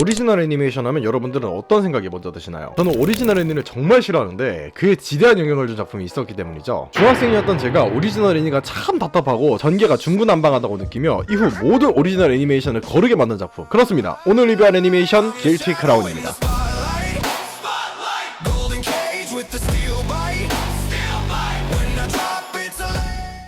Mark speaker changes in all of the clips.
Speaker 1: 오리지널 애니메이션 하면 여러분들은 어떤 생각이 먼저 드시나요? 저는 오리지널 애니를 정말 싫어하는데 그에 지대한 영향을 준 작품이 있었기 때문이죠. 중학생이었던 제가 오리지널 애니가 참 답답하고 전개가 중구난방하다고 느끼며 이후 모든 오리지널 애니메이션을 거르게 만든 작품, 그렇습니다. 오늘 리뷰할 애니메이션 길티 크라운입니다.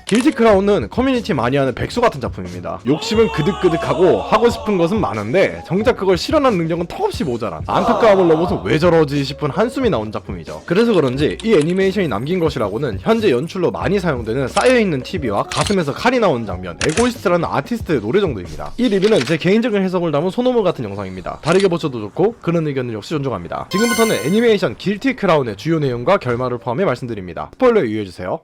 Speaker 1: 길티 크라운은 커뮤니티 많이 하는 백수 같은 작품입니다. 욕심은 그득그득하고 하고 싶은 것은 많은데 정작 그걸 실현하는 능력은 턱없이 모자란, 안타까움을 넘어서 왜 저러지 싶은 한숨이 나온 작품이죠. 그래서 그런지 이 애니메이션이 남긴 것이라고는 현재 연출로 많이 사용되는 쌓여있는 TV와 가슴에서 칼이 나오는 장면, 에고이스트라는 아티스트의 노래 정도입니다. 이 리뷰는 제 개인적인 해석을 담은 소노물 같은 영상입니다. 다르게 보셔도 좋고 그런 의견은 역시 존중합니다. 지금부터는 애니메이션 길티 크라운의 주요 내용과 결말을 포함해 말씀드립니다. 스포일러에 유의해주세요.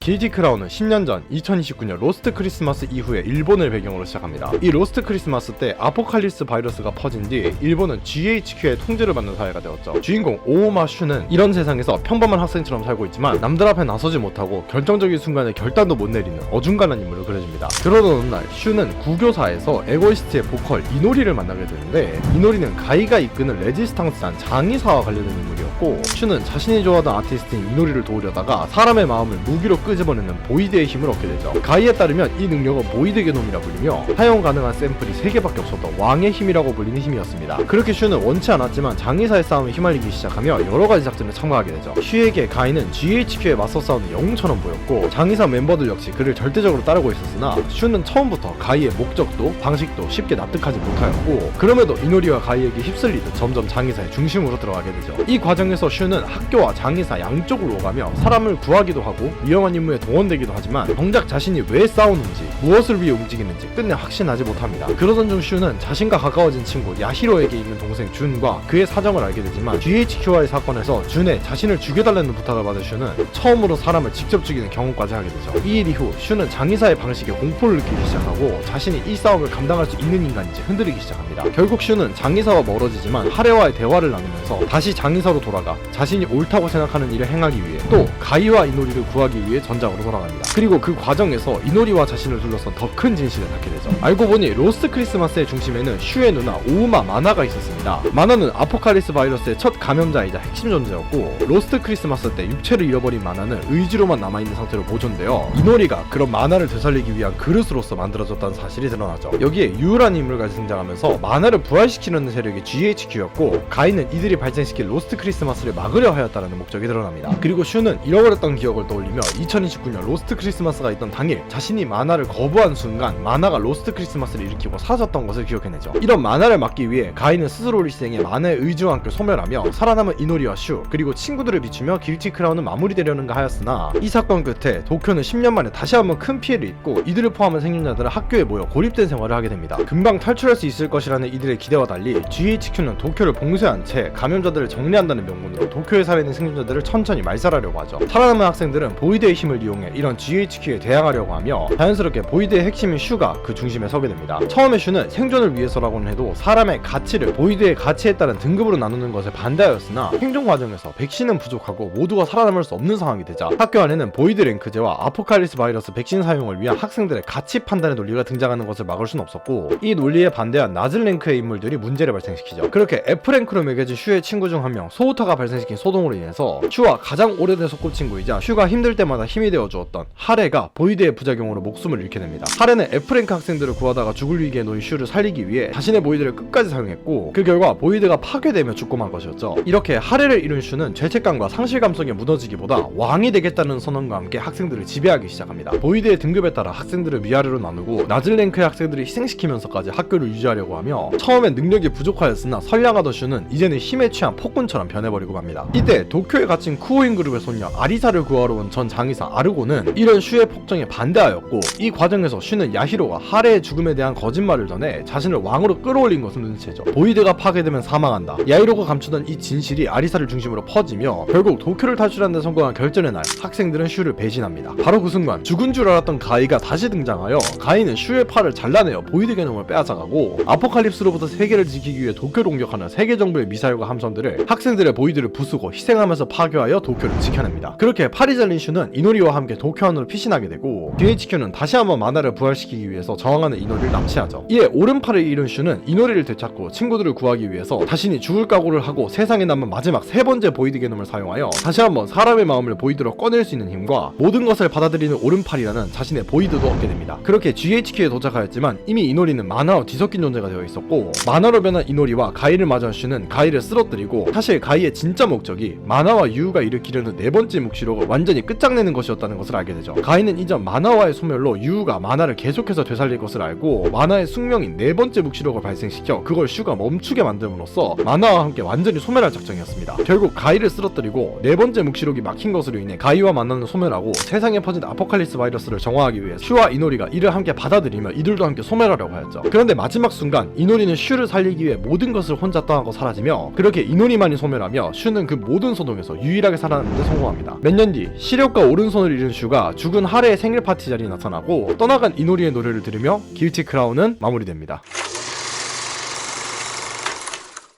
Speaker 1: 길티 크라운은 10년 전 2029년 로스트 크리스마스 이후에 일본을 배경으로 시작합니다. 이 로스트 크리스마스 때 아포칼립스 바이러스가 퍼진 뒤 일본은 GHQ의 통제를 받는 사회가 되었죠. 주인공 오오마 슈는 이런 세상에서 평범한 학생처럼 살고 있지만 남들 앞에 나서지 못하고 결정적인 순간에 결단도 못 내리는 어중간한 인물로 그려집니다. 그러던 어느 날 슈는 구교사에서 에고이스트의 보컬 이노리를 만나게 되는데, 이노리는 가이가 이끄는 레지스탕스한 장의사와 관련된 인물이었고, 슈는 자신이 좋아하던 아티스트인 이노리를 도우려다가 사람의 마음을 무기로 끄집어내는 보이드의 힘을 얻게 되죠. 가이에 따르면 이 능력은 보이드 게놈이라 불리며 사용 가능한 샘플이 3개밖에 없었던 왕의 힘이라고 불리는 힘이었습니다. 그렇게 슈는 원치 않았지만 장의사의 싸움에 휘말리기 시작하며 여러가지 작전에 참가하게 되죠. 슈에게 가이는 GHQ에 맞서 싸우는 영웅처럼 보였고, 장의사 멤버들 역시 그를 절대적으로 따르고 있었으나 슈는 처음부터 가이의 목적도 방식도 쉽게 납득하지 못하였고, 그럼에도 이노리와 가이에게 휩쓸리듯 점점 장의사의 중심으로 들어가게 되죠. 이 과정에서 슈는 학교와 장의사 양쪽으로 오가며 사람을 구하기도 하고 위험한 임무에 동원되기도 하지만 정작 자신이 왜 싸우는지, 무엇을 위해 움직이는지 끝내 확신하지 못합니다. 그러던 중 슈는 자신과 가까워진 친구 야히로에게 있는 동생 준과 그의 사정을 알게 되지만 GHQ와의 사건에서 준에 자신을 죽여달라는 부탁을 받은 슈는 처음으로 사람을 직접 죽이는 경험까지 하게 되죠. 이 일 이후 슈는 장의사의 방식에 공포를 느끼기 시작하고 자신이 이 싸움을 감당할 수 있는 인간인지 흔들리기 시작합니다. 결국 슈는 장의사와 멀어지지만 하레와의 대화를 나누면서 다시 장의사로 돌아가 자신이 옳다고 생각하는 일을 행하기 위해 또 가이와 이노리를 구하기 위해 전장으로 돌아갑니다. 그리고 그 과정에서 이노리와 자신을 둘러싼 더 큰 진실을 닫게 되죠. 알고 보니 로스트 크리스마스의 중심에는 슈의 누나 오우마 마나가 있었습니다. 마나는 아포칼립스 바이러스의 첫 감염자이자 핵심 존재였고, 로스트 크리스마스 때 육체를 잃어버린 마나는 의지로만 남아있는 상태로 보존되어 이노리가 그런 마나를 되살리기 위한 그릇으로서 만들어졌다는 사실이 드러나죠. 여기에 유일한 인물까지 등장하면서 마나를 부활시키려는 세력이 GHQ였고, 가이는 이들이 발생시킨 로스트 크리스마스를 막으려 하였다는 목적이 드러납니다. 그리고 슈는 잃어버렸던 기억을 떠올리며 2029년 로스트 크리스마스가 있던 당일 자신이 마나를 거부한 순간 마나가 로스트 크리스마스를 일으키고 사라졌던 것을 기억해내죠. 이런 마나를 막기 위해 가이는 스스로를 희생해 마나의 의지와 함께 소멸하며 살아남은 이노리와 슈 그리고 친구들을 비추며 길티 크라운은 마무리되려는가 하였으나, 이 사건 끝에 도쿄는 10년 만에 다시 한번 큰 피해를 입고 이들을 포함한 생존자들은 학교에 모여 고립된 생활을 하게 됩니다. 금방 탈출할 수 있을 것이라는 이들의 기대와 달리 GHQ는 도쿄를 봉쇄한 채 감염자들을 정리한다는 명분으로 도쿄에 살아있는 생존자들을 천천히 말살하려고 하죠. 살아남은 학생들은 보이드의 힘을 이용해 이런 GHQ에 대항하려고 하며 자연스럽게 보이드의 핵심인 슈가 그 중심에 서게 됩니다. 처음에 슈는 생존을 위해서라고는 해도 사람의 가치를 보이드의 가치에 따른 등급으로 나누는 것에 반대하였으나, 생존 과정에서 백신은 부족하고 모두가 살아남을 수 없는 상황이 되자 학교 안에는 보이드 랭크제와 아포칼립스 바이러스 백신 사용을 위한 학생들의 가치 판단의 논리가 등장하는 것을 막을 수는 없었고, 이 논리에 반대한 낮은 랭크의 인물들이 문제를 발생시키죠. 그렇게 F랭크로 매겨진 슈의 친구 중 한 명 소우타가 발생시킨 소동으로 인해서 슈와 가장 오래된 소꿉친구이자 슈가 힘들 때마다 힘이 되어 주었던 하레가 보이드의 부작용으로 목숨을 잃게 됩니다. 하레는 F랭크 학생들을 구하다가 죽을 위기에 놓인 슈를 살리기 위해 자신의 보이드를 끝까지 사용했고, 그 결과 보이드가 파괴되며 죽고 만 것이었죠. 이렇게 하레를 잃은 슈는 죄책감과 상실감 속에 무너지기보다 왕이 되겠다는 선언과 함께 학생들을 지배하기 시작합니다. 보이드의 등급에 따라 학생들을 위아래로 나누고 낮은 랭크의 학생들을 희생시키면서까지 학교를 유지하려고 하며, 처음엔 능력이 부족하였으나 선량하던 슈는 이제는 힘에 취한 폭군처럼 변해버리고 맙니다. 이때 도쿄에 갇힌 쿠오인 그룹의 손녀 아리사를 구하러 온 전 장의사 아르고는 이런 슈의 폭정에 반대하였고, 이 과정에서 슈는 야히로가 하레의 죽음에 대한 거짓말을 전해 자신을 왕으로 끌어올린 것을 눈치채죠. 보이드가 파괴되면 사망한다. 야히로가 감추던 이 진실이 아리사를 중심으로 퍼지며 결국 도쿄를 탈출하는 데 성공한 결전의 날 학생들은 슈를 배신합니다. 바로 그 순간 죽은 줄 알았던 가이가 다시 등장하여 가이는 슈의 팔을 잘라내어 보이드 개념을 빼앗아가고, 아포칼립스로부터 세계를 지키기 위해 도쿄를 공격하는 세계 정부의 미사일과 함선들을 학생들의 보이드를 부수고 희생하면서 파괴하여 도쿄를 지켜냅니다. 그렇게 팔이 잘린 슈는 이노리 이노리와 함께 도쿄안으로 피신하게 되고 GHQ는 다시 한번 마나를 부활시키기 위해서 저항하는 이노리를 납치하죠. 이에 오른팔을 잃은 슈는 이노리를 되찾고 친구들을 구하기 위해서 자신이 죽을 각오를 하고 세상에 남은 마지막 세 번째 보이드 게놈을 사용하여 다시 한번 사람의 마음을 보이드로 꺼낼 수 있는 힘과 모든 것을 받아들이는 오른팔이라는 자신의 보이드도 얻게 됩니다. 그렇게 GHQ에 도착하였지만 이미 이노리는 마나와 뒤섞인 존재가 되어 있었고, 마나로 변한 이노리와 가이를 맞이한 슈는 가이를 쓰러뜨리고 사실 가이의 진짜 목적이 마나와 유우가 일으키려는 네 번째 묵시록을 완전히 끝장내는 것이었다는 것을 알게 되죠. 가이는 이전 마나와의 소멸로 유우가 마나를 계속해서 되살릴 것을 알고 마나의 숙명인 네 번째 묵시록을 발생시켜 그걸 슈가 멈추게 만듦으로써 마나와 함께 완전히 소멸할 작정이었습니다. 결국 가이를 쓰러뜨리고 네 번째 묵시록이 막힌 것으로 인해 가이와 마나는 소멸하고 세상에 퍼진 아포칼립스 바이러스를 정화하기 위해 슈와 이노리가 이를 함께 받아들이며 이들도 함께 소멸하려고 하였죠. 그런데 마지막 순간 이노리는 슈를 살리기 위해 모든 것을 혼자 떠안고 사라지며, 그렇게 이노리만이 소멸하며 슈는 그 모든 소동에서 유일하게 살아남는 데 성공합니다. 몇 년 뒤 시력과 오른손을 잃은 슈가 죽은 하레의 생일 파티 자리에 나타나고 떠나간 이노리의 노래를 들으며 길티 크라운은 마무리됩니다.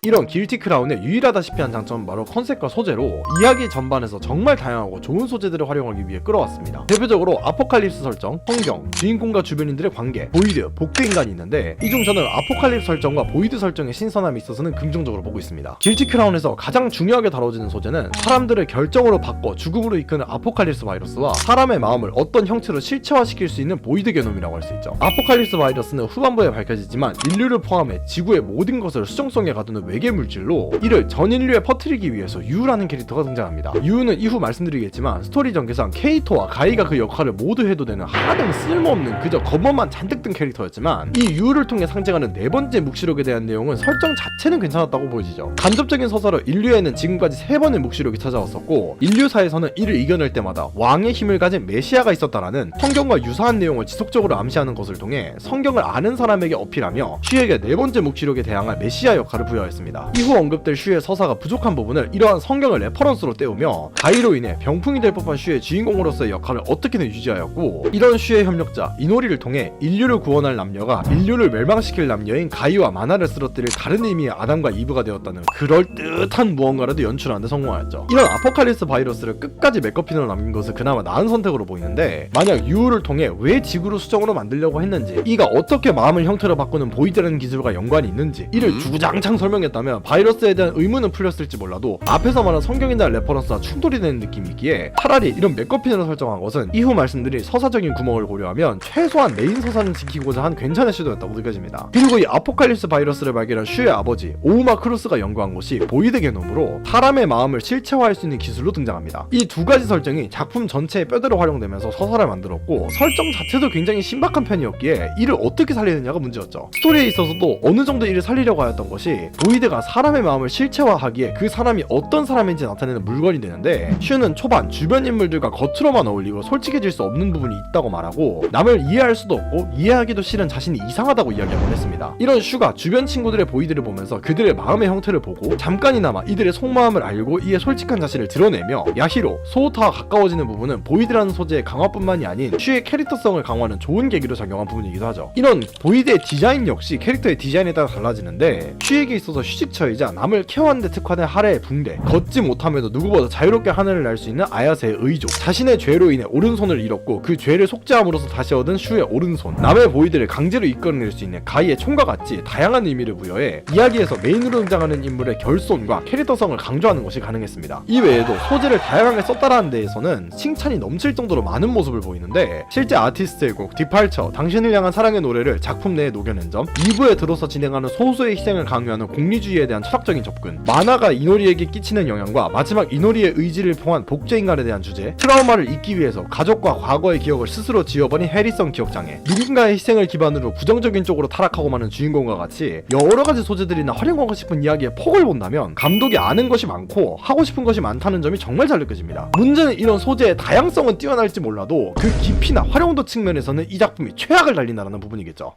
Speaker 1: 이런 길티 크라운의 유일하다시피 한 장점은 바로 컨셉과 소재로 이야기 전반에서 정말 다양하고 좋은 소재들을 활용하기 위해 끌어왔습니다. 대표적으로 아포칼립스 설정, 성경, 주인공과 주변인들의 관계, 보이드, 복제인간이 있는데 이 중 저는 아포칼립스 설정과 보이드 설정의 신선함에 있어서는 긍정적으로 보고 있습니다. 길티 크라운에서 가장 중요하게 다뤄지는 소재는 사람들을 결정으로 바꿔 죽음으로 이끄는 아포칼립스 바이러스와 사람의 마음을 어떤 형태로 실체화시킬 수 있는 보이드 게놈이라고 할 수 있죠. 아포칼립스 바이러스는 후반부에 밝혀지지만 인류를 포함해 지구의 모든 것을 수정성에 가두는 외계 물질로 이를 전 인류에 퍼뜨리기 위해서 유우라는 캐릭터가 등장합니다. 유우는 이후 말씀드리겠지만 스토리 전개상 케이토와 가이가 그 역할을 모두 해도 되는 하등 쓸모없는 그저 겉멋만 잔뜩 든 캐릭터였지만, 이 유우를 통해 상징하는 네 번째 묵시록에 대한 내용은 설정 자체는 괜찮았다고 보여지죠. 간접적인 서사로 인류에는 지금까지 세 번의 묵시록이 찾아왔었고, 인류사에서는 이를 이겨낼 때마다 왕의 힘을 가진 메시아가 있었다라는 성경과 유사한 내용을 지속적으로 암시하는 것을 통해 성경을 아는 사람에게 어필하며 슈에게 네 번째 묵시록에 대항할 메시아 역할을 부여했습니다. 이후 언급될 슈의 서사가 부족한 부분을 이러한 성경을 레퍼런스로 떼우며 가이로 인해 병풍이 될 법한 슈의 주인공으로서의 역할을 어떻게든 유지하였고, 이런 슈의 협력자 이노리를 통해 인류를 구원할 남녀가 인류를 멸망시킬 남녀인 가이와 마나를 쓰러뜨릴 다른 의미의 아담과 이브가 되었다는 그럴듯한 무언가라도 연출하는 데 성공하였죠. 이런 아포칼립스 바이러스를 끝까지 맥거핀으로 남긴 것은 그나마 나은 선택으로 보이는데, 만약 유우를 통해 왜 지구를 수정으로 만들려고 했는지, 이가 어떻게 마음을 형태로 바꾸는 보이드라는 기술과 연관이 있는지 이를 주구장창 설명했다면 바이러스에 대한 의문은 풀렸을지 몰라도 앞에서 말한 성경에 대한 레퍼런스와 충돌이 되는 느낌이 있기에 차라리 이런 맥거핀으로 설정한 것은 이후 말씀드린 서사적인 구멍을 고려하면 최소한 메인 서사는 지키고자 한 괜찮은 시도였다고 느껴집니다. 그리고 이 아포칼립스 바이러스를 발견한 슈의 아버지 오우마 크루스가 연구한 것이 보이드 게놈으로 사람의 마음을 실체화할 수 있는 기술로 등장합니다. 이 두 가지 설정이 작품 전체의 뼈대로 활용되면서 서사를 만들었고, 설정 자체도 굉장히 신박한 편이었기에 이를 어떻게 살리느냐가 문제였죠. 스토리에 있어서도 어느 정도 이를 살리려고 하였던 것이 보이드가 사람의 마음을 실체화하기에 그 사람이 어떤 사람인지 나타내는 물건이 되는데, 슈는 초반 주변 인물들과 겉으로만 어울리고 솔직해질 수 없는 부분이 있다고 말하고, 남을 이해할 수도 없고 이해하기도 싫은 자신이 이상하다고 이야기하곤 했습니다. 이런 슈가 주변 친구들의 보이드를 보면서 그들의 마음의 형태를 보고 잠깐이나마 이들의 속마음을 알고 이에 솔직한 자신을 드러내며 야히로 소오타와 가까워지는 부분은 보이드라는 소재의 강화뿐만이 아닌 슈의 캐릭터성을 강화하는 좋은 계기로 작용한 부분이기도 하죠. 이런 보이드의 디자인 역시 캐릭터의 디자인에 따라 달라지는데, 슈에게 있어서 휴식처이자 남을 케어하는 데 특화된 하레의 붕대, 걷지 못함에도 누구보다 자유롭게 하늘을 날 수 있는 아야세의 의족, 자신의 죄로 인해 오른손을 잃었고 그 죄를 속죄함으로써 다시 얻은 슈의 오른손, 남의 보이드를 강제로 이끌어낼 수 있는 가이의 총과 같이 다양한 의미를 부여해 이야기에서 메인으로 등장하는 인물의 결손과 캐릭터성을 강조하는 것이 가능했습니다. 이 외에도 소재를 다양하게 썼다라는 데에서는 칭찬이 넘칠 정도로 많은 모습을 보이는데, 실제 아티스트의 곡 디팔처, 당신을 향한 사랑의 노래를 작품 내에 녹여낸 점, 2부에 들어서 진행하는 소수의 희생을 강요하는 공리주의에 대한 철학적인 접근, 마나가 이노리에게 끼치는 영향과 마지막 이노리의 의지를 포함한 복제인간에 대한 주제, 트라우마를 잊기 위해서 가족과 과거의 기억을 스스로 지워버린 해리성 기억장애, 누군가의 희생을 기반으로 부정적인 쪽으로 타락하고 마는 주인공과 같이 여러가지 소재들이나 활용하고 싶은 이야기의 폭을 본다면 감독이 아는 것이 많고 하고 싶은 것이 많다는 점이 정말 잘 느껴집니다. 문제는 이런 소재의 다양성은 뛰어날지 몰라도 그 깊이나 활용도 측면에서는 이 작품이 최악을 달린다는 부분이겠죠.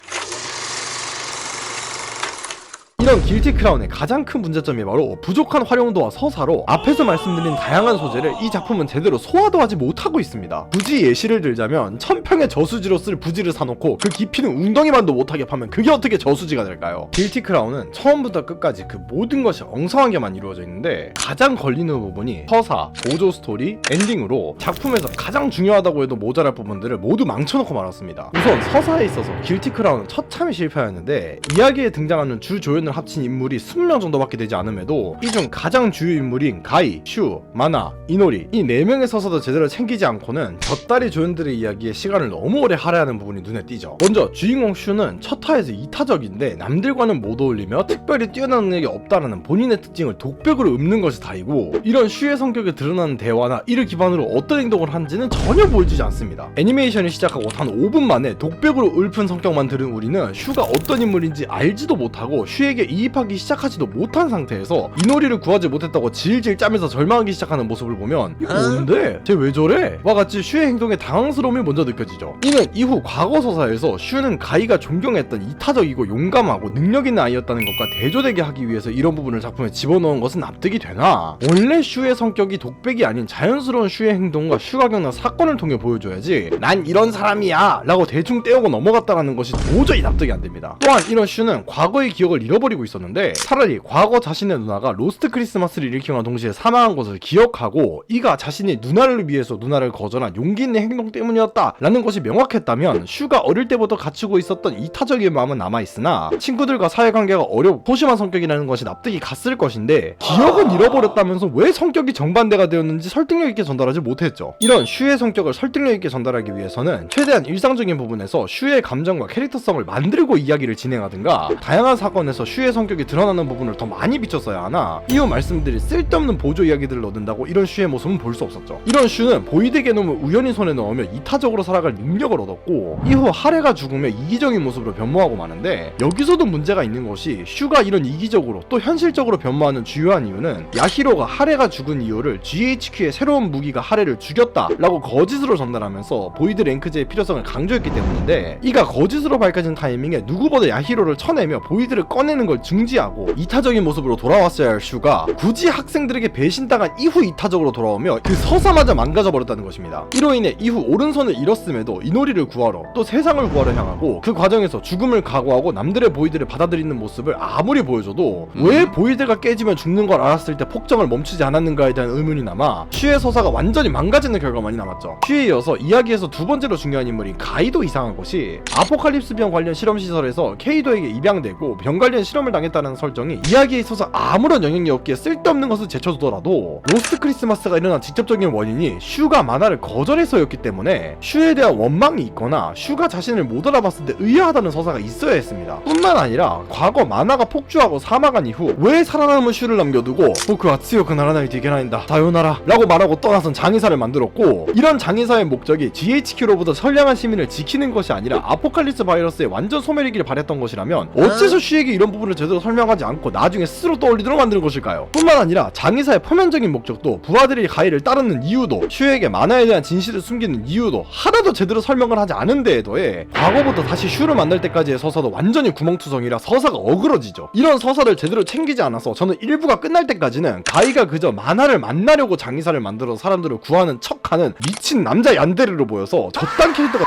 Speaker 1: 이런 길티 크라운의 가장 큰 문제점이 바로 부족한 활용도와 서사로 앞에서 말씀드린 다양한 소재를 이 작품은 제대로 소화도 하지 못하고 있습니다. 굳이 예시를 들자면 1000평의 저수지로 쓸 부지를 사놓고 그 깊이는 웅덩이만도 못하게 파면 그게 어떻게 저수지가 될까요? 길티 크라운은 처음부터 끝까지 그 모든 것이 엉성하게만 이루어져 있는데 가장 걸리는 부분이 서사, 보조 스토리, 엔딩으로 작품에서 가장 중요하다고 해도 모자랄 부분들을 모두 망쳐놓고 말았습니다. 우선 서사에 있어서 길티 크라운은 처참히 실패하였는데 이야기에 등장하는 주 조연을 합친 인물이 20명 정도밖에 되지 않음에도 이 중 가장 주요 인물인 가이, 슈, 마나, 이노리 이 4명의 서사도 제대로 챙기지 않고는 곁다리 조연들의 이야기에 시간을 너무 오래 할애하는 부분이 눈에 띄죠. 먼저 주인공 슈는 첫 화에서 이타적인데 남들과는 못 어울리며 특별히 뛰어난 능력이 없다라는 본인의 특징을 독백으로 읊는 것이 다이고, 이런 슈의 성격에 드러나는 대화나 이를 기반으로 어떤 행동을 하는지는 전혀 보여주지 않습니다. 애니메이션이 시작하고 단 5분 만에 독백으로 읊은 성격만 들은 우리는 슈가 어떤 인물인지 알지도 못하고 슈에게 이입하기 시작하지도 못한 상태에서 이노리를 구하지 못했다고 질질 짜면서 절망하기 시작하는 모습을 보면 이거 뭔데? 쟤 왜 저래? 와 같이 슈의 행동에 당황스러움이 먼저 느껴지죠. 이는 이후 과거 서사에서 슈는 가이가 존경했던 이타적이고 용감하고 능력 있는 아이였다는 것과 대조되게 하기 위해서 이런 부분을 작품에 집어넣은 것은 납득이 되나, 원래 슈의 성격이 독백이 아닌 자연스러운 슈의 행동과 슈가 겪는 사건을 통해 보여줘야지 난 이런 사람이야 라고 대충 떼우고 넘어갔다라는 것이 도저히 납득이 안 됩니다. 또한 이런 슈는 과거의 기억을 잃어버리고 있었는데 차라리 과거 자신의 누나가 로스트 크리스마스를 일으키는 동시에 사망한 것을 기억하고 이가 자신이 누나를 위해서 누나를 거절한 용기 있는 행동 때문이었다 라는 것이 명확했다면 슈가 어릴 때부터 갖추고 있었던 이타적인 마음은 남아있으나 친구들과 사회관계가 어렵고 소심한 성격이라는 것이 납득이 갔을 것인데, 기억은 잃어버렸다면서 왜 성격이 정반대가 되었는지 설득력 있게 전달하지 못했죠. 이런 슈의 성격을 설득력 있게 전달하기 위해서는 최대한 일상적인 부분에서 슈의 감정과 캐릭터성을 만들고 이야기를 진행하든가 다양한 사건에서 슈의 성격이 드러나는 부분을 더 많이 비췄어야 하나, 이후 말씀드린 쓸데없는 보조 이야기들을 넣는다고 이런 슈의 모습은 볼 수 없었죠. 이런 슈는 보이드 게놈을 우연히 손에 넣으며 이타적으로 살아갈 능력을 얻었고 이후 하레가 죽으며 이기적인 모습으로 변모하고 마는데, 여기서도 문제가 있는 것이 슈가 이런 이기적으로 또 현실적으로 변모하는 주요한 이유는 야히로가 하레가 죽은 이유를 GHQ의 새로운 무기가 하레를 죽였다 라고 거짓으로 전달하면서 보이드 랭크제의 필요성을 강조했기 때문인데, 이가 거짓으로 밝혀진 타이밍에 누구보다 야히로를 쳐내며 보이드를 꺼내는 걸 중지하고 이타적인 모습으로 돌아왔어야 할 슈가 굳이 학생들에게 배신당한 이후 이타적으로 돌아오며 그 서사마저 망가져버렸다는 것입니다. 이로 인해 이후 오른손을 잃었음에도 이노리를 구하러 또 세상을 구하러 향하고 그 과정에서 죽음을 각오하고 남들의 보이드를 받아들이는 모습을 아무리 보여줘도 왜 보이드가 깨지면 죽는 걸 알았을 때 폭정을 멈추지 않았는가에 대한 의문이 남아 슈의 서사가 완전히 망가지는 결과만이 남았죠. 슈에 이어서 이야기에서 두 번째로 중요한 인물인 가이도 이상한 것이 아포칼립스 병 관련 실험시설에서 케이도에게 입양되고 병 관련 실험을 당했다는 설정이 이야기에 있어서 아무런 영향이 없기에 쓸데없는 것을 제쳐두더라도 로스트 크리스마스가 일어난 직접적인 원인이 슈가 만화를 거절해서였기 때문에 슈에 대한 원망이 있거나 슈가 자신을 못 알아봤을 때 의아하다는 서사가 있어야 했습니다. 뿐만 아니라 과거 만화가 폭주하고 사망한 이후 왜 살아남은 슈를 남겨두고 보크 아츠요 그나라나이 디게나인다 다요나라 라고 말하고 떠나선 장의사를 만들었고, 이런 장의사의 목적이 GHQ로부터 선량한 시민을 지키는 것이 아니라 아포칼립스 바이러스의 완전 소멸이기를 바랬던 것이라면 어째서 슈에게 이런 부분을 제대로 설명하지 않고 나중에 스스로 떠올리도록 만드는 것일까요? 뿐만 아니라 장의사의 표면적인 목적도 부하들이 가이를 따르는 이유도 슈에게 만화에 대한 진실을 숨기는 이유도 하나도 제대로 설명을 하지 않은 데에 더해 과거부터 다시 슈를 만날 때까지의 서사도 완전히 구멍투성이라 서사가 어그러지죠. 이런 서사를 제대로 챙기지 않아서 저는 1부가 끝날 때까지는 가이가 그저 만화를 만나려고 장의사를 만들어서 사람들을 구하는 척하는 미친 남자 얀데르로 보여서 저딴 캐릭터가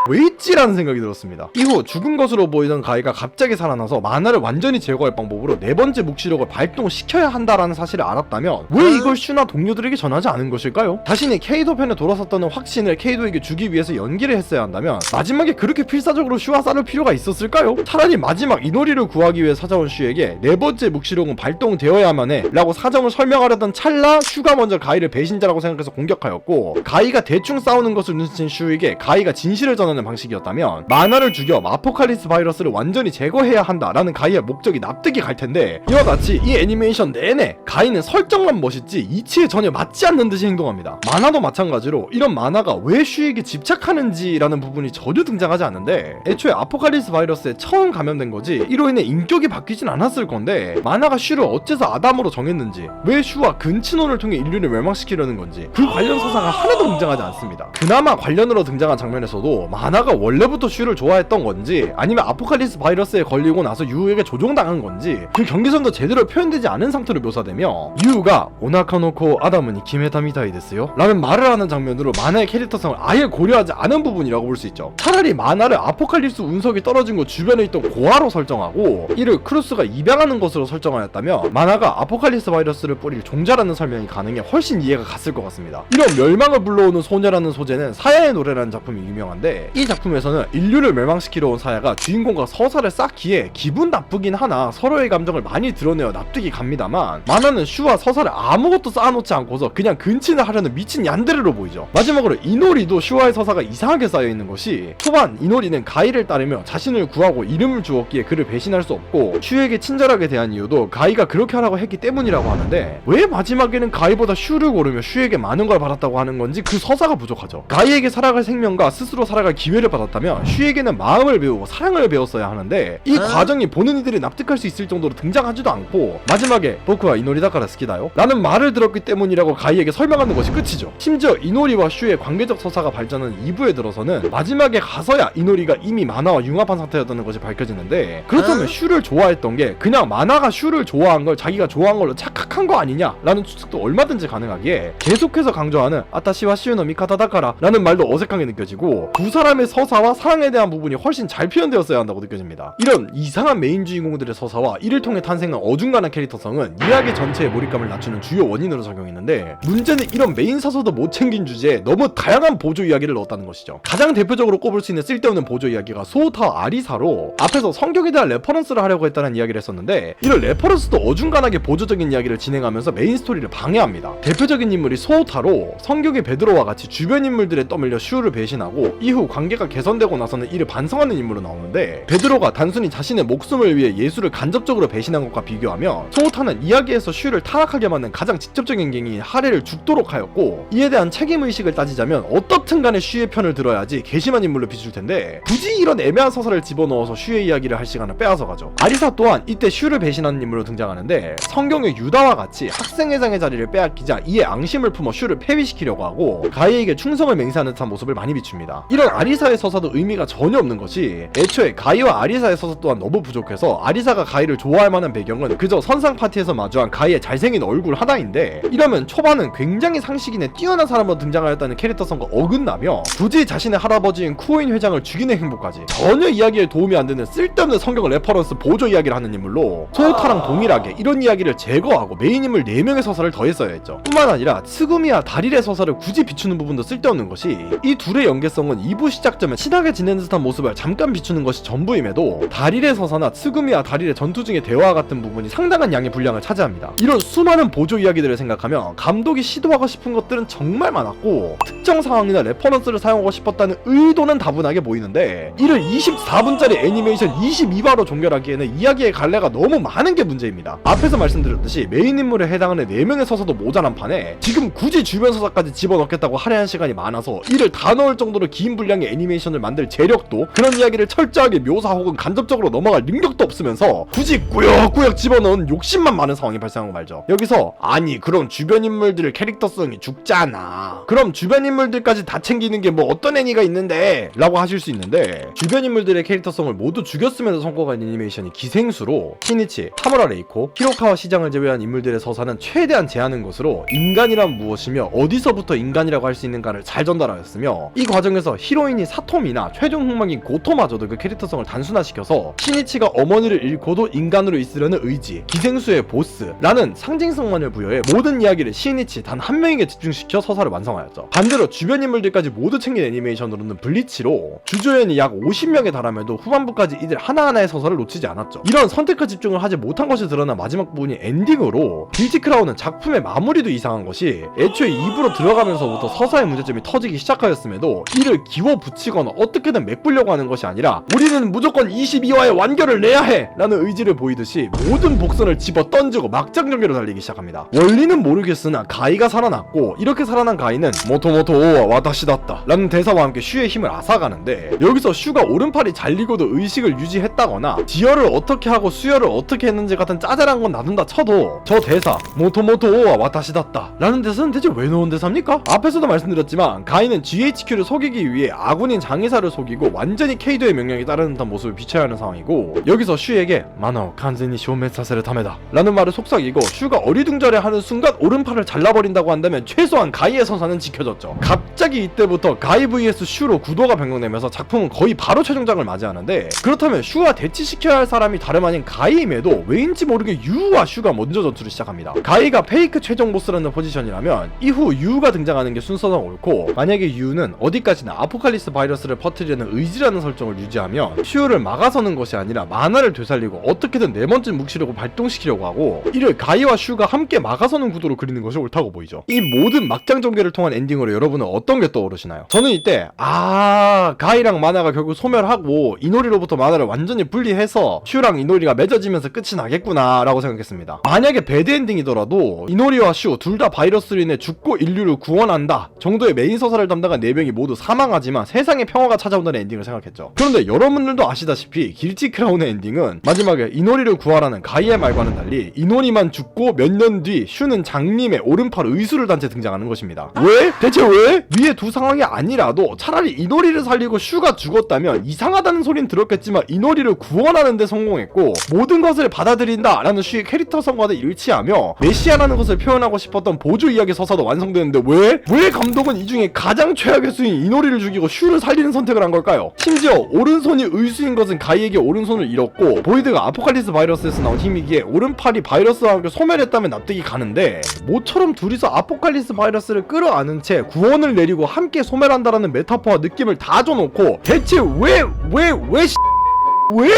Speaker 1: 왜 있지라는 생각이 들었습니다. 이후 죽은 것으로 보이던 가이가 갑자기 살아나서 만화를 완전히 제거할 방법으로 네 번째 묵시력을 발동시켜야 한다라는 사실을 알았다면 왜 이걸 슈나 동료들에게 전하지 않은 것일까요? 자신이 케이도 편에 돌아섰다는 확신을 케이도에게 주기 위해서 연기를 했어야 한다면 마지막에 그렇게 필사적으로 슈와 싸울 필요가 있었을까요? 차라리 마지막 이노리를 구하기 위해 찾아온 슈에게 네 번째 묵시력은 발동되어야만 해 라고 사정을 설명하려던 찰나 슈가 먼저 가이를 배신자라고 생각해서 공격하였고, 가이가 대충 싸우는 것을 눈치챈 슈에게 가이가 진실을 전하는 방식이었다면 만화를 죽여 아포칼립스 바이러스를 완전히 제거해야 한다라는 가이의 목적이 납득이 갈 텐데, 이와 같이 이 애니메이션 내내 가이는 설정만 멋있지 이치에 전혀 맞지 않는 듯이 행동합니다. 만화도 마찬가지로 이런 만화가 왜 슈에게 집착하는지라는 부분이 전혀 등장하지 않는데, 애초에 아포칼립스 바이러스에 처음 감염된 거지 이로 인해 인격이 바뀌진 않았을 건데 만화가 슈를 어째서 아담으로 정했는지, 왜 슈와 근친혼을 통해 인류를 멸망시키려는 건지 그 관련 서사가 하나도 등장하지 않습니다. 그나마 관련으로 등장한 장면에서도 만화가 원래부터 슈를 좋아했던 건지 아니면 아포칼립스 바이러스에 걸리고 나서 유우에게 조종당한 건지 그 경계선도 제대로 표현되지 않은 상태로 묘사되며 유우가 오나카노코 아다무니 키메타 미타이 데스요? 라는 말을 하는 장면으로 만화의 캐릭터성을 아예 고려하지 않은 부분이라고 볼 수 있죠. 차라리 만화를 아포칼립스 운석이 떨어진 곳 주변에 있던 고아로 설정하고 이를 크루스가 입양하는 것으로 설정하였다면 만화가 아포칼립스 바이러스를 뿌릴 종자라는 설명이 가능해 훨씬 이해가 갔을 것 같습니다. 이런 멸망을 불러오는 소녀라는 소재는 사야의 노래라는 작품이 유명한데 이 작품에서는 인류를 멸망시키러 온 사야가 주인공과 서사를 쌓기에 기분 나쁘긴 하나 서로의 감정을 많이 드러내어 납득이 갑니다만 만화는 슈와 서사를 아무것도 쌓아놓지 않고서 그냥 근친을 하려는 미친 얀데레로 보이죠. 마지막으로 이노리도 슈와의 서사가 이상하게 쌓여있는 것이 초반 이노리는 가이를 따르며 자신을 구하고 이름을 주었기에 그를 배신할 수 없고 슈에게 친절하게 대한 이유도 가이가 그렇게 하라고 했기 때문이라고 하는데 왜 마지막에는 가이보다 슈를 고르며 슈에게 많은 걸 받았다고 하는 건지 그 서사가 부족하죠. 가이에게 살아갈 생명과 스스로 살아갈 기회를 받았다면 슈에게는 마음을 배우고 사랑을 배웠어야 하는데 이 과정이 보는 이들이 납득할 수 있을 정도로 등장하지도 않고 마지막에 보쿠와 이노리다카라 스키다요? 라는 말을 들었기 때문이라고 가이에게 설명하는 것이 끝이죠. 심지어 이노리와 슈의 관계적 서사가 발전한 2부에 들어서는 마지막에 가서야 이노리가 이미 만화와 융합한 상태였다는 것이 밝혀지는데 그렇다면 슈를 좋아했던 게 그냥 만화가 슈를 좋아한 걸 자기가 좋아한 걸로 착각한 거 아니냐 라는 추측도 얼마든지 가능하기에 계속해서 강조하는 아타시와 슈노 미카타다카라 라는 말도 어색하게 느껴지고 두 사람의 서사와 사랑에 대한 부분이 훨씬 잘 표현되었어야 한다고 느껴집니다. 이런 이상한 메인 주인공들의 서사와 이를 통해 탄생한 어중간한 캐릭터성은 이야기 전체의 몰입감을 낮추는 주요 원인으로 작용했는데 문제는 이런 메인 서사도 못 챙긴 주제에 너무 다양한 보조 이야기를 넣었다는 것이죠. 가장 대표적으로 꼽을 수 있는 쓸데없는 보조 이야기가 소우타와 아리사로 앞에서 성격에 대한 레퍼런스를 하려고 했다는 이야기를 했었는데 이런 레퍼런스도 어중간하게 보조적인 이야기를 진행하면서 메인 스토리를 방해합니다. 대표적인 인물이 소우타로 성격의 베드로와 같이 주변 인물들에 떠밀려 슈를 배신하고 이후 관계가 개선되고 나서는 이를 반성하는 인물로 나오는데 베드로가 단순히 자신의 목숨을 위해 예수를 간접적으로 배신한 것과 비교하면 소우타는 이야기에서 슈를 타락하게 만든 가장 직접적인 갱인 하레를 죽도록 하였고 이에 대한 책임의식을 따지자면 어떻든 간에 슈의 편을 들어야지 괘씸한 인물로 비출 텐데 굳이 이런 애매한 서사를 집어넣어서 슈의 이야기를 할 시간을 빼앗아 가죠. 아리사 또한 이때 슈를 배신하는 인물로 등장하는데 성경의 유다와 같이 학생회장의 자리를 빼앗기자 이에 앙심을 품어 슈를 폐위시키려고 하고 가이에게 충성을 맹세하는 듯한 모습을 많이 비춥니다. 이런 아리사의 서사도 의미가 전혀 없는 것이 애초에 가이와 아리사의 서사 또한 너무 부족해서 아리사가 가이를 좋아할 만한 배경은 그저 선상 파티에서 마주한 가이의 잘생긴 얼굴 하나인데 이러면 초반은 굉장히 상식인에 뛰어난 사람으로 등장하였다는 캐릭터성과 어긋나며 굳이 자신의 할아버지인 쿠오인 회장을 죽이는 행보까지 전혀 이야기에 도움이 안 되는 쓸데없는 성경 레퍼런스 보조 이야기를 하는 인물로 소우타랑 동일하게 이런 이야기를 제거하고 메인 인물 4명의 서사를 더했어야 했죠. 뿐만 아니라 트구미와 다릴의 서사를 굳이 비추는 부분도 쓸데없는 것이 이 둘의 연계성은 2부 시작점에 친하게 지내는 듯한 모습을 잠깐 비추는 것이 전부임에도 다릴의 서사나 트구미와 다릴의 전투 중의 대화와 같은 부분이 상당한 양의 분량을 차지합니다. 이런 수많은 보조 이야기들을 생각하면 감독이 시도하고 싶은 것들은 정말 많았고 특정 상황이나 레퍼런스를 사용하고 싶었다는 의도는 다분하게 보이는데 이를 24분짜리 애니메이션 22화로 종결하기에는 이야기의 갈래가 너무 많은 게 문제입니다. 앞에서 말씀드렸듯이 메인 인물에 해당하는 4명의 서사도 모자란 판에 지금 굳이 주변 서사까지 집어넣겠다고 할애한 시간이 많아서 이를 다 넣을 정도로 긴 분량의 애니메이션을 만들 재력도 그런 이야기를 철저하게 묘사 혹은 간접적으로 넘어갈 능력도 없으면서 굳이 꾸역꾸역 집어넣은 욕심만 많은 상황이 발생한 거 말죠. 여기서 아니 그럼 주변 인물들의 캐릭터성이 죽잖아. 그럼 주변 인물들까지 다 챙기는 게 뭐 어떤 애니가 있는데? 라고 하실 수 있는데 주변 인물들의 캐릭터성을 모두 죽였으면서 성공한 애니메이션이 기생수로 시니치, 타무라 레이코, 히로카와 시장을 제외한 인물들의 서사는 최대한 제한한 것으로 인간이란 무엇이며 어디서부터 인간이라고 할 수 있는가를 잘 전달하였으며 이 과정에서 히로인이 사토미나 최종 흑막인 고토마저도 그 캐릭터성을 단순화시켜서 시니치가 어머니를 잃고도 인간으로 있으려는 의지, 기생수의 보스라는 상징성만을 부여해 모든 이야기를 시니치 단 한 명에게 집중시켜 서사를 완성하였죠. 반대로 주변 인물들까지 모두 챙긴 애니메이션으로는 블리치로 주조연이 약 50명에 달함에도 후반부까지 이들 하나하나의 서사를 놓치지 않았죠. 이런 선택과 집중을 하지 못한 것이 드러난 마지막 부분이 엔딩으로 길티 크라운은 작품의 마무리도 이상한 것이 애초에 2부로 들어가면서부터 서사의 문제점이 터지기 시작하였음에도 이를 기워 붙이거나 어떻게든 메꾸려고 하는 것이 아니라 우리는 무조건 22화의 완결을 내야 해! 라는 의지를 보이듯이 모든 복선을 집어 던지고 막장 전개로 달리기 시작합니다. 원리는 모르겠으나 가이가 살아났고 이렇게 살아난 가이는 모토모토 오와 와다시다った라는 대사와 함께 슈의 힘을 앗아가는데 여기서 슈가 오른팔이 잘리고도 의식을 유지했다거나 지혈을 어떻게 하고 수혈을 어떻게 했는지 같은 짜잘한 건 놔둔다 쳐도 저 대사 모토모토 오와 와다시다った라는 대사는 대체 왜 넣은 대사입니까? 앞에서도 말씀드렸지만 가이는 GHQ를 속이기 위해 아군인 장의사를 속이고 완전히 케이도의 명령에 따르는 듯한 모습을 비춰야 하는 상황이고, 여기서 슈에게 마나오 간제니 쇼메사세를 타메다 라는 말을 속삭이고 슈가 어리둥절해하는 순간 오른팔을 잘라버린다고 한다면 최소한 가이의 서사는 지켜졌죠. 갑자기 이때부터 가이 vs 슈로 구도가 변경되면서 작품은 거의 바로 최종장을 맞이하는데, 그렇다면 슈와 대치시켜야 할 사람이 다름 아닌 가이임에도 왜인지 모르게 유와 슈가 먼저 전투를 시작합니다. 가이가 페이크 최종 보스라는 포지션이라면 이후 유가 등장하는 게 순서상 옳고, 만약에 유는 어디까지나 아포칼리스 바이러스를 퍼뜨리려는 의지라는 설정을 유지하면 슈를 막아서는 것이 아니라 만화를 되살리고 어떻게든 네 번째 묵시려고 발동시키려고 하고, 이를 가이와 슈가 함께 막아서는 구도로 그리는 것이 옳다고 보이죠. 이 모든 막장 전개를 통한 엔딩으로 여러분은 어떤 게 떠오르시나요? 저는 이때 가이랑 마나가 결국 소멸하고 이노리로부터 마나를 완전히 분리해서 슈랑 이노리가 맺어지면서 끝이 나겠구나 라고 생각했습니다. 만약에 배드엔딩이더라도 이노리와 슈 둘 다 바이러스로 인해 죽고 인류를 구원한다 정도의 메인 서사를 담당한 4명이 모두 사망하지만 세상에 평화가 찾아온다는 엔딩을 생각했죠. 그런데 여러분들도 아시다시피 길티 크라운의 엔딩은 마지막에 이노리를 구하라는 가이의 말과는 달리 이노리만 죽고 몇 년 뒤 슈는 장님의 오른팔 의수를 단 채 등장하는 것입니다. 왜? 대체 왜? 위에 두 상황이 아니라도 차라리 이노리를 살리고 슈가 죽었다면 이상하다는 소린 들었겠지만 이노리를 구원하는 데 성공했고, 모든 것을 받아들인다 라는 슈의 캐릭터성과도 일치하며 메시아라는 것을 표현하고 싶었던 보조 이야기 서사도 완성되는데 왜 감독은 이 중에 가장 최악의 수인 이노리를 죽이고 슈를 살리는 선택을 한 걸까요? 심지어 오른손이 의수인 것은 가이에게 오른손을 잃었고, 보이드가 아포칼리스 바이러스에서 나온 힘이기에 오른팔이 바이러스와 함께 소멸했다면 납득이 가는데, 모처럼 둘이서 아포칼리스 바이러스를 끌어안은 채 구원을 내리고 함께 소멸한다라는 메타포와 느낌을 다 줘놓고 대체 왜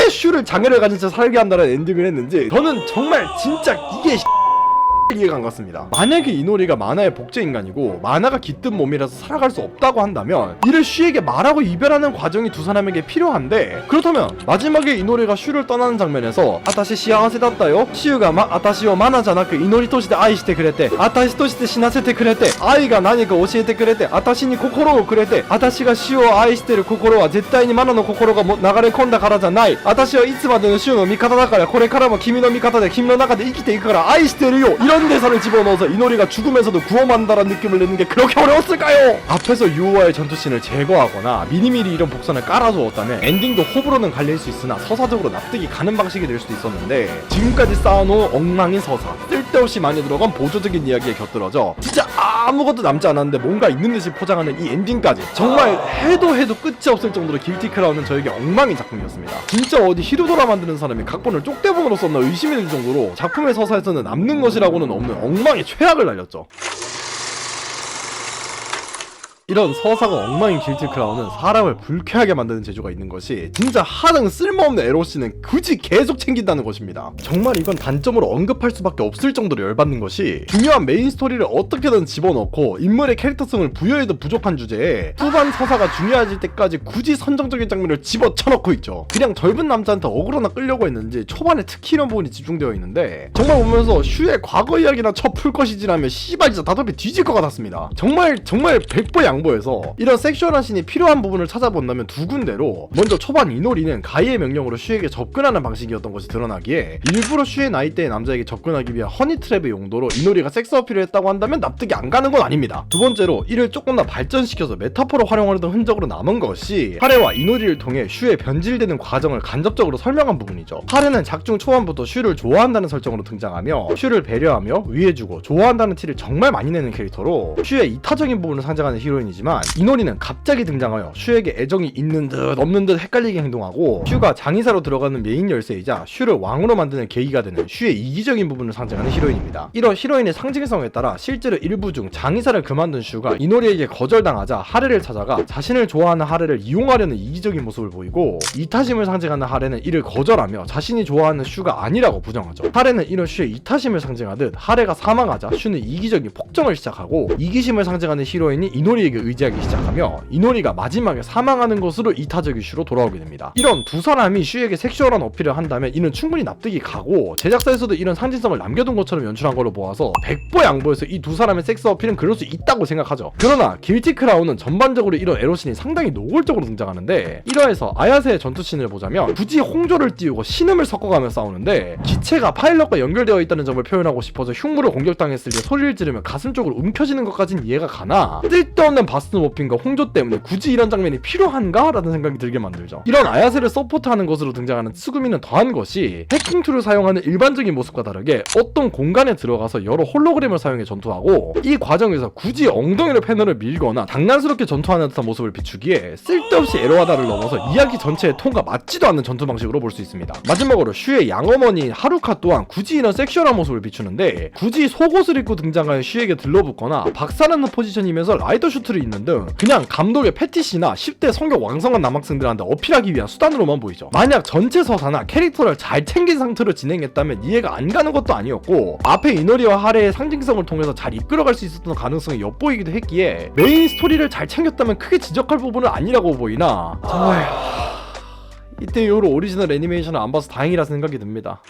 Speaker 1: 슈를 장애를 가진 채 살게 한다는 엔딩을 했는지 저는 정말 진짜 이게 이해가 안 갔습니다. 만약에 이노리가 만화의 복제인간이고 만화가 깃든 몸이라서 살아갈 수 없다고 한다면 이를 슈에게 말하고 이별하는 과정이 두 사람에게 필요한데, 그렇다면 마지막에 이노리가 슈를 떠나는 장면에서 아타시 시아와세다tta요 슈가 아타시오 마나자나크 이노리 토시대 아이시테 그랬대 아타시 토시대 시나세테 그랬대 아이가 나니까 오시에테 그랬대 아타시니 코코로 그랬대 아타시가 슈を愛してる心は絶対にマナの心が流れ込んだからじゃない私はいつまでの슈の味方だからこれからも君の味方で君の中で生きていくから愛してるよ이런 대사를 집어넣어서 이노리가 죽으면서도 구원한다는 느낌을 내는 게 그렇게 어려웠을까요? 앞에서 유오와의 전투씬을 제거하거나 미리미리 이런 복선을 깔아두었다면 엔딩도 호불호는 갈릴 수 있으나 서사적으로 납득이 가는 방식이 될 수도 있었는데, 지금까지 쌓아놓은 엉망인 서사, 쓸데없이 많이 들어간 보조적인 이야기에 곁들여져 진짜 아무것도 남지 않았는데 뭔가 있는 듯이 포장하는 이 엔딩까지 정말 해도 끝이 없을 정도로 길티 크라운은 저에게 엉망인 작품이었습니다. 진짜 어디 히로도라 만드는 사람이 각본을 쪽대본으로 썼나 의심이 들 정도로 작품의 서사에서는 남는 것이라고는 없는 엉망의 최악을 날렸죠. 이런 서사가 엉망인 길티 크라운은 사람을 불쾌하게 만드는 재주가 있는 것이, 진짜 하등 쓸모없는 에로씨는 굳이 계속 챙긴다는 것입니다. 정말 이건 단점으로 언급할 수밖에 없을 정도로 열받는 것이, 중요한 메인 스토리를 어떻게든 집어넣고 인물의 캐릭터성을 부여해도 부족한 주제에 후반 서사가 중요해질 때까지 굳이 선정적인 장면을 집어쳐넣고 있죠. 그냥 젊은 남자한테 억울하나 끌려고 했는지 초반에 특히 이런 부분이 집중되어 있는데, 정말 보면서 슈의 과거 이야기나 쳐풀 것이지라면 씨발 진짜 다급히 뒤질 것 같았습니다. 정말 100보 양보해서 이런 섹슈얼한 씬이 필요한 부분을 찾아본다면 두 군데로, 먼저 초반 이노리는 가이의 명령으로 슈에게 접근하는 방식이었던 것이 드러나기에 일부러 슈의 나이대의 남자에게 접근하기 위한 허니트랩의 용도로 이노리가 섹스 어필을 했다고 한다면 납득이 안 가는 건 아닙니다. 두 번째로 이를 조금 더 발전시켜서 메타포로 활용하려던 흔적으로 남은 것이 하레와 이노리를 통해 슈의 변질되는 과정을 간접적으로 설명한 부분이죠. 하레는 작중 초반부터 슈를 좋아한다는 설정으로 등장하며 슈를 배려하며 위해주고 좋아한다는 티를 정말 많이 내는 캐릭터로 슈의 이타적인 부분을 상징하는 히로인이지만, 이노리는 갑자기 등장하여 슈에게 애정이 있는 듯 없는 듯 헷갈리게 행동하고, 슈가 장의사로 들어가는 메인 열쇠이자 슈를 왕으로 만드는 계기가 되는 슈의 이기적인 부분을 상징하는 히로인입니다. 이런 히로인의 상징성에 따라 실제로 일부 중 장의사를 그만둔 슈가 이노리에게 거절당하자 하레를 찾아가 자신을 좋아하는 하레를 이용하려는 이기적인 모습을 보이고, 이타심을 상징하는 하레는 이를 거절하며 자신이 좋아하는 슈가 아니라고 부정하죠. 하레는 이런 슈의 이타심을 상징하듯 하레가 사망하자 슈는 이기적인 폭정을 시작하고, 이기심을 상징하는 히로인이 이노리에게 의지하기 시작하며 이노리가 마지막에 사망하는 것으로 이타적 이슈로 돌아오게 됩니다. 이런 두 사람이 슈에게 섹슈얼한 어필을 한다면 이는 충분히 납득이 가고, 제작사에서도 이런 상징성을 남겨둔 것처럼 연출한 걸로 보아서 100보 양보해서 이 두 사람의 섹스 어필은 그럴 수 있다고 생각하죠. 그러나 길티 크라운은 전반적으로 이런 에로씬이 상당히 노골적으로 등장하는데, 1화에서 아야세의 전투씬을 보자면 굳이 홍조를 띄우고 신음을 섞어가며 싸우는데, 기체가 파일럿과 연결되어 있다는 점을 표현하고 싶어서 흉물을 공격당했을 때 소리를 지르며 가슴 쪽으로 움켜쥐는 것까진 이해가 가나, 쓸데없는 이런 바스트 모핀과 홍조 때문에 굳이 이런 장면이 필요한가? 라는 생각이 들게 만들죠. 이런 아야세를 서포트하는 것으로 등장하는 tsugum이는 더한 것이 해킹 툴을 사용하는 일반적인 모습과 다르게 어떤 공간에 들어가서 여러 홀로그램을 사용해 전투하고, 이 과정에서 굳이 엉덩이로 패널을 밀거나 장난스럽게 전투하는 듯한 모습을 비추기에 쓸데없이 에러하다를 넘어서 이야기 전체의 톤과 맞지도 않는 전투 방식으로 볼 수 있습니다. 마지막으로 슈의 양어머니인 하루카 또한 굳이 이런 섹슈얼한 모습을 비추는데, 굳이 속옷을 입고 등장하는 슈에게 들러붙거나 박살나는 포지션이면서 라이더 슈트를 입는 등 그냥 감독의 패티시나 10대 성격 왕성한 남학생들한테 어필하기 위한 수단으로만 보이죠. 만약 전체 서사나 캐릭터를 잘 챙긴 상태로 진행했다면 이해가 안 가는 것도 아니었고, 앞에 이노리와 하레의 상징성을 통해서 잘 이끌어갈 수 있었던 가능성이 엿보이기도 했기에 메인 스토리를 잘 챙겼다면 크게 지적할 부분은 아니라고 보이나, 정말 이때 이후로 오리지널 애니메이션을 안 봐서 다행이라 생각이 듭니다.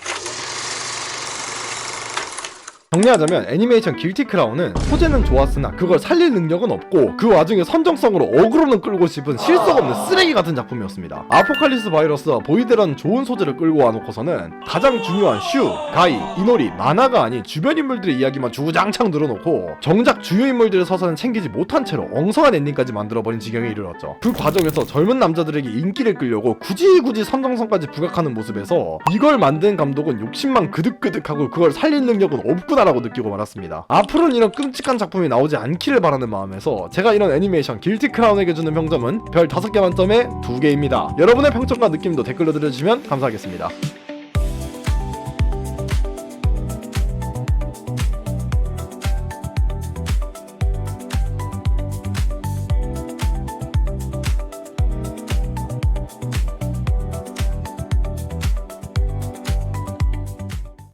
Speaker 1: 정리하자면 애니메이션 길티 크라운은 소재는 좋았으나 그걸 살릴 능력은 없고, 그 와중에 선정성으로 어그로는 끌고 싶은 실속 없는 쓰레기 같은 작품이었습니다. 아포칼리스 바이러스와 보이드라는 좋은 소재를 끌고 와놓고서는 가장 중요한 슈, 가이, 이노리, 마나가 아닌 주변 인물들의 이야기만 주구장창 늘어놓고 정작 주요 인물들의 서사는 챙기지 못한 채로 엉성한 엔딩까지 만들어버린 지경에 이르렀죠. 그 과정에서 젊은 남자들에게 인기를 끌려고 굳이 선정성까지 부각하는 모습에서 이걸 만든 감독은 욕심만 그득그득하고 그걸 살릴 능력은 없구나 라고 느끼고 말았습니다. 앞으로는 이런 끔찍한 작품이 나오지 않기를 바라는 마음에서 제가 이런 애니메이션 길티 크라운에게 주는 평점은 별 5개 만점에 2개입니다. 여러분의 평점과 느낌도 댓글로 들려주시면 감사하겠습니다.